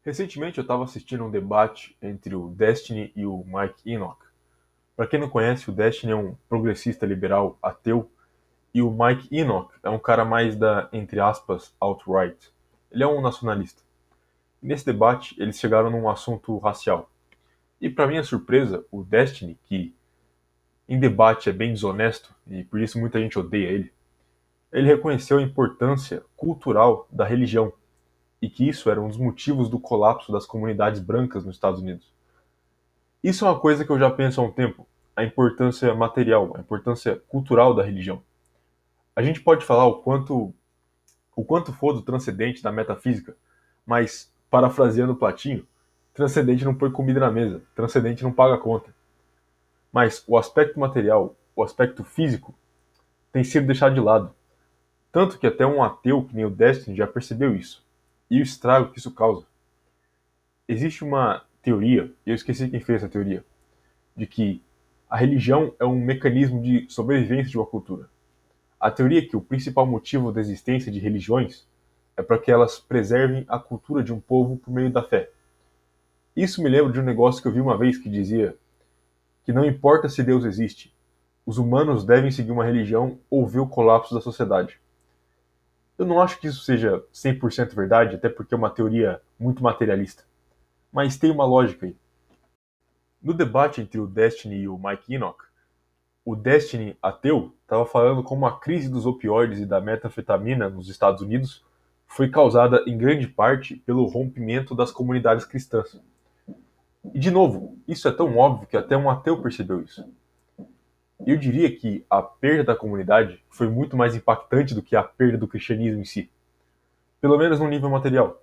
Recentemente eu estava assistindo um debate entre o Destiny e o Mike Enoch. Para quem não conhece, o Destiny é um progressista liberal ateu e o Mike Enoch é um cara mais da, entre aspas, alt-right. Ele é um nacionalista. E nesse debate eles chegaram num assunto racial. E para minha surpresa, o Destiny, que em debate é bem desonesto e por isso muita gente odeia ele, ele reconheceu a importância cultural da religião e que isso era um dos motivos do colapso das comunidades brancas nos Estados Unidos. Isso é uma coisa que eu já penso há um tempo, a importância material, a importância cultural da religião. A gente pode falar o quanto for do transcendente da metafísica, mas, parafraseando Platinho, transcendente não põe comida na mesa, transcendente não paga conta. Mas o aspecto material, o aspecto físico, tem sido deixado de lado. Tanto que até um ateu que nem o Destiny já percebeu isso. E o estrago que isso causa. Existe uma teoria, e eu esqueci quem fez essa teoria, de que a religião é um mecanismo de sobrevivência de uma cultura. A teoria é que o principal motivo da existência de religiões é para que elas preservem a cultura de um povo por meio da fé. Isso me lembra de um negócio que eu vi uma vez que dizia que não importa se Deus existe, os humanos devem seguir uma religião ou ver o colapso da sociedade. Eu não acho que isso seja 100% verdade, até porque é uma teoria muito materialista. Mas tem uma lógica aí. No debate entre o Destiny e o Mike Enoch, o Destiny ateu estava falando como a crise dos opioides e da metanfetamina nos Estados Unidos foi causada em grande parte pelo rompimento das comunidades cristãs. E de novo, isso é tão óbvio que até um ateu percebeu isso. Eu diria que a perda da comunidade foi muito mais impactante do que a perda do cristianismo em si, pelo menos no nível material.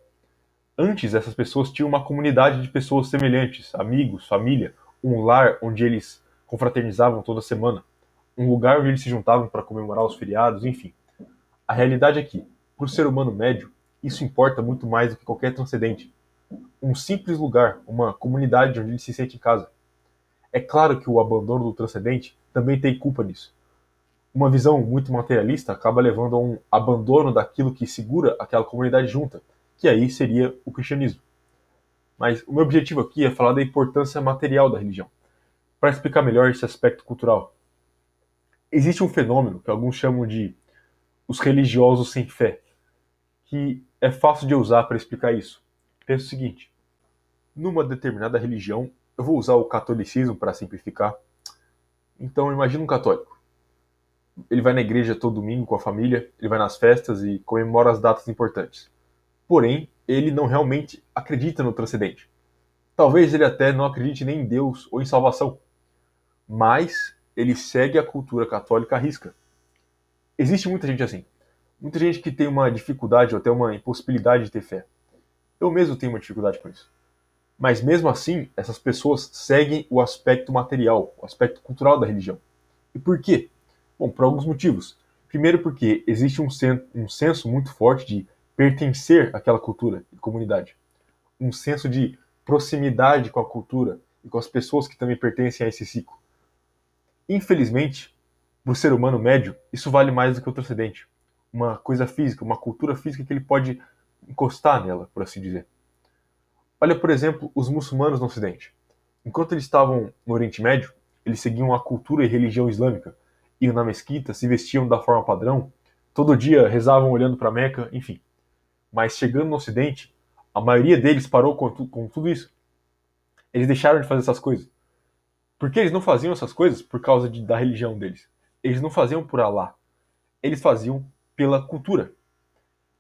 Antes, essas pessoas tinham uma comunidade de pessoas semelhantes, amigos, família, um lar onde eles confraternizavam toda semana, um lugar onde eles se juntavam para comemorar os feriados, enfim. A realidade é que, para o ser humano médio, isso importa muito mais do que qualquer transcendente. Um simples lugar, uma comunidade onde ele se sente em casa. É claro que o abandono do transcendente também tem culpa nisso. Uma visão muito materialista acaba levando a um abandono daquilo que segura aquela comunidade junta, que aí seria o cristianismo. Mas o meu objetivo aqui é falar da importância material da religião, para explicar melhor esse aspecto cultural. Existe um fenômeno que alguns chamam de os religiosos sem fé, que é fácil de usar para explicar isso. Pensa o seguinte: numa determinada religião, eu vou usar o catolicismo para simplificar. Então, imagina um católico. Ele vai na igreja todo domingo com a família, ele vai nas festas e comemora as datas importantes. Porém, ele não realmente acredita no transcendente. Talvez ele até não acredite nem em Deus ou em salvação, mas ele segue a cultura católica à risca. Existe muita gente assim. Muita gente que tem uma dificuldade ou até uma impossibilidade de ter fé. Eu mesmo tenho uma dificuldade com isso. Mas mesmo assim, essas pessoas seguem o aspecto material, o aspecto cultural da religião. E por quê? Bom, por alguns motivos. Primeiro porque existe um senso muito forte de pertencer àquela cultura e comunidade. Um senso de proximidade com a cultura e com as pessoas que também pertencem a esse ciclo. Infelizmente, para o ser humano médio, isso vale mais do que o transcendente. Uma coisa física, uma cultura física que ele pode encostar nela, por assim dizer. Olha, por exemplo, os muçulmanos no Ocidente. Enquanto eles estavam no Oriente Médio, eles seguiam a cultura e religião islâmica, iam na mesquita, se vestiam da forma padrão, todo dia rezavam olhando para Meca, enfim. Mas chegando no Ocidente, a maioria deles parou com tudo isso. Eles deixaram de fazer essas coisas. Porque eles não faziam essas coisas por causa da religião deles. Eles não faziam por Alá. Eles faziam pela cultura.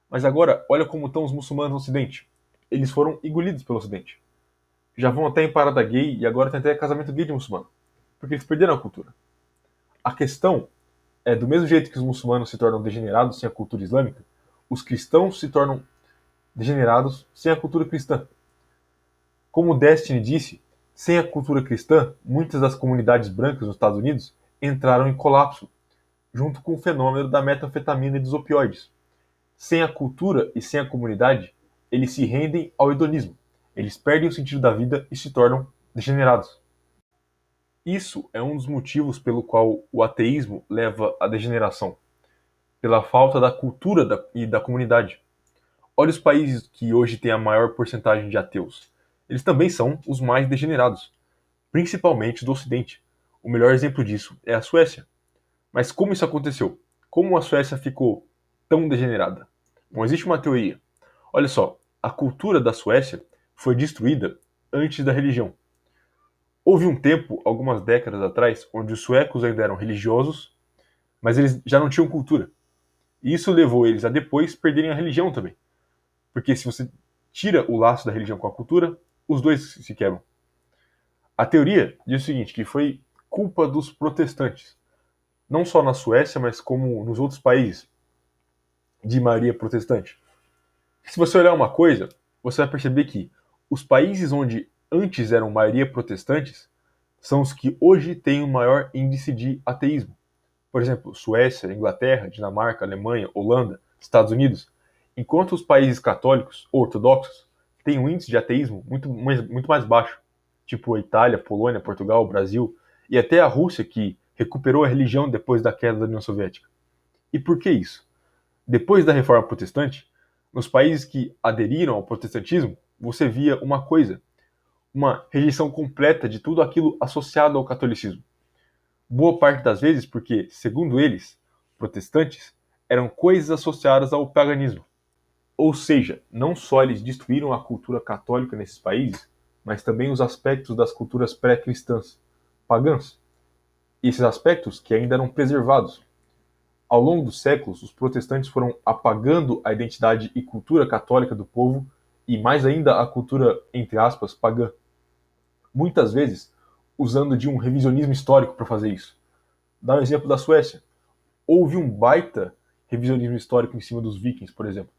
Mas agora, olha como estão os muçulmanos no Ocidente. Eles foram engolidos pelo Ocidente. Já vão até em parada gay e agora tem até casamento gay de muçulmano. Porque eles perderam a cultura. A questão é, do mesmo jeito que os muçulmanos se tornam degenerados sem a cultura islâmica, os cristãos se tornam degenerados sem a cultura cristã. Como o Destiny disse, sem a cultura cristã, muitas das comunidades brancas nos Estados Unidos entraram em colapso, junto com o fenômeno da metanfetamina e dos opioides. Sem a cultura e sem a comunidade, eles se rendem ao hedonismo. Eles perdem o sentido da vida e se tornam degenerados. Isso é um dos motivos pelo qual o ateísmo leva à degeneração, pela falta da cultura e da comunidade. Olha os países que hoje têm a maior porcentagem de ateus. Eles também são os mais degenerados, principalmente do Ocidente. O melhor exemplo disso é a Suécia. Mas como isso aconteceu? Como a Suécia ficou tão degenerada? Bom, existe uma teoria. Olha só, a cultura da Suécia foi destruída antes da religião. Houve um tempo, algumas décadas atrás, onde os suecos ainda eram religiosos, mas eles já não tinham cultura. E isso levou eles a depois perderem a religião também. Porque se você tira o laço da religião com a cultura, os dois se quebram. A teoria diz o seguinte, que foi culpa dos protestantes. Não só na Suécia, mas como nos outros países de maioria protestante. Se você olhar uma coisa, você vai perceber que os países onde antes eram maioria protestantes são os que hoje têm o maior índice de ateísmo. Por exemplo, Suécia, Inglaterra, Dinamarca, Alemanha, Holanda, Estados Unidos. Enquanto os países católicos ou ortodoxos têm um índice de ateísmo muito mais baixo, tipo a Itália, Polônia, Portugal, Brasil e até a Rússia, que recuperou a religião depois da queda da União Soviética. E por que isso? Depois da Reforma Protestante, nos países que aderiram ao protestantismo, você via uma coisa, uma rejeição completa de tudo aquilo associado ao catolicismo. Boa parte das vezes porque, segundo eles, protestantes, eram coisas associadas ao paganismo. Ou seja, não só eles destruíram a cultura católica nesses países, mas também os aspectos das culturas pré-cristãs, pagãs. E esses aspectos que ainda eram preservados. Ao longo dos séculos, os protestantes foram apagando a identidade e cultura católica do povo e, mais ainda, a cultura, entre aspas, pagã. Muitas vezes, usando de um revisionismo histórico para fazer isso. Dá um exemplo da Suécia. Houve um baita revisionismo histórico em cima dos vikings, por exemplo,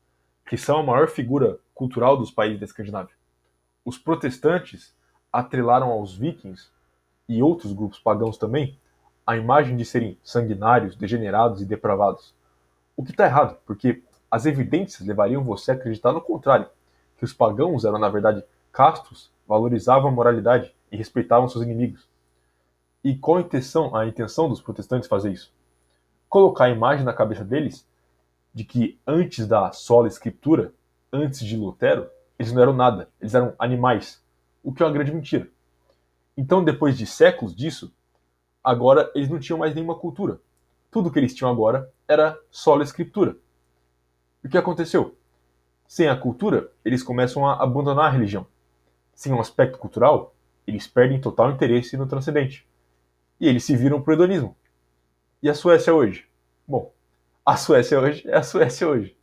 que são a maior figura cultural dos países da Escandinávia. Os protestantes atrelaram aos vikings, e outros grupos pagãos também, a imagem de serem sanguinários, degenerados e depravados. O que está errado, porque as evidências levariam você a acreditar no contrário, que os pagãos eram, na verdade, castos, valorizavam a moralidade e respeitavam seus inimigos. E qual a intenção dos protestantes fazer isso? Colocar a imagem na cabeça deles de que antes da sola escritura, antes de Lutero, eles não eram nada, eles eram animais, o que é uma grande mentira. Então, depois de séculos disso, agora eles não tinham mais nenhuma cultura. Tudo que eles tinham agora era sola escritura. E o que aconteceu? Sem a cultura, eles começam a abandonar a religião. Sem um aspecto cultural, eles perdem total interesse no transcendente. E eles se viram pro hedonismo. E a Suécia hoje? Bom, a Suécia hoje é a Suécia hoje.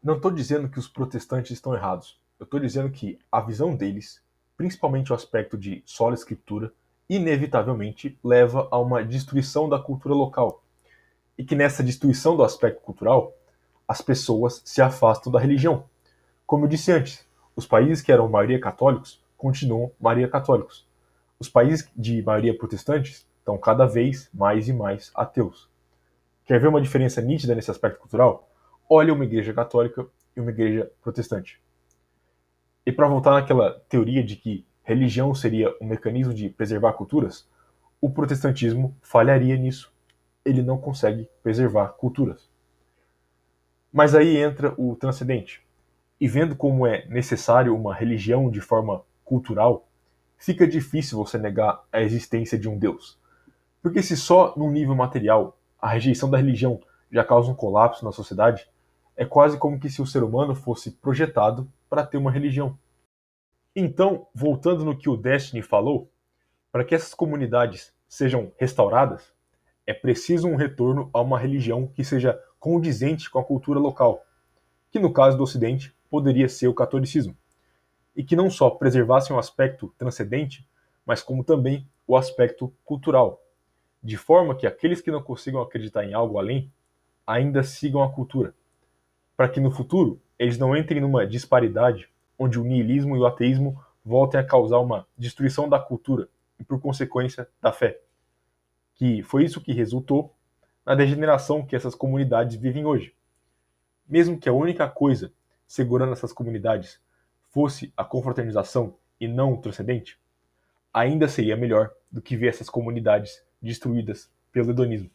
Não estou dizendo que os protestantes estão errados. Eu estou dizendo que a visão deles, principalmente o aspecto de sola escritura, inevitavelmente leva a uma destruição da cultura local. E que nessa destruição do aspecto cultural, as pessoas se afastam da religião. Como eu disse antes, os países que eram maioria católicos continuam maioria católicos. Os países de maioria protestantes estão cada vez mais e mais ateus. Quer ver uma diferença nítida nesse aspecto cultural? Olha uma igreja católica e uma igreja protestante. E para voltar naquela teoria de que religião seria um mecanismo de preservar culturas, o protestantismo falharia nisso. Ele não consegue preservar culturas. Mas aí entra o transcendente. E vendo como é necessário uma religião de forma cultural, fica difícil você negar a existência de um Deus. Porque se só no nível material a rejeição da religião já causa um colapso na sociedade, é quase como que se o ser humano fosse projetado para ter uma religião. Então, voltando no que o Destiny falou, para que essas comunidades sejam restauradas, é preciso um retorno a uma religião que seja condizente com a cultura local, que no caso do Ocidente poderia ser o catolicismo, e que não só preservasse um aspecto transcendente, mas como também o aspecto cultural, de forma que aqueles que não consigam acreditar em algo além ainda sigam a cultura, para que no futuro eles não entrem numa disparidade onde o niilismo e o ateísmo voltem a causar uma destruição da cultura e, por consequência, da fé. Que foi isso que resultou na degeneração que essas comunidades vivem hoje. Mesmo que a única coisa segurando essas comunidades fosse a confraternização e não o transcendente, ainda seria melhor do que ver essas comunidades destruídas pelo hedonismo.